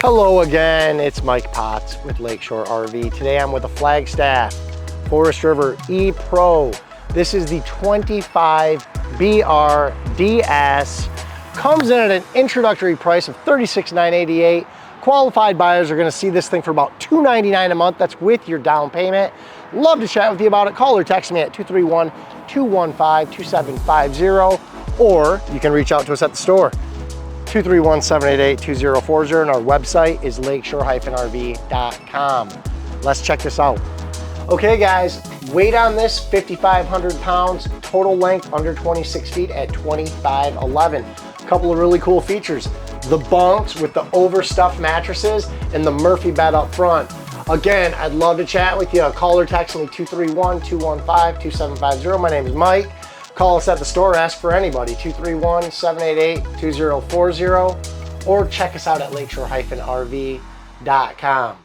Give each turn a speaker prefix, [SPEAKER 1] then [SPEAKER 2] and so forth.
[SPEAKER 1] Hello again, it's Mike Potts with Lakeshore RV. Today I'm with a Flagstaff Forest River E-Pro. This is the 25BRDS. Comes in at an introductory price of $36,988. Qualified buyers are gonna see this thing for about $299 a month. That's with your down payment. Love to chat with you about it. Call or text me at 231-215-2750, or you can reach out to us at the store. 231-788-2040, and our website is lakeshore-rv.com. Let's check this out. Okay guys, weight on this, 5,500 pounds, total length under 26 feet at 25'11". A couple of really cool features. The bunks with the overstuffed mattresses and the Murphy bed up front. Again, I'd love to chat with you. Call or text me 231-215-2750. My name is Mike. Call us at the store, ask for anybody, 231-788-2040, or check us out at lakeshore-rv.com.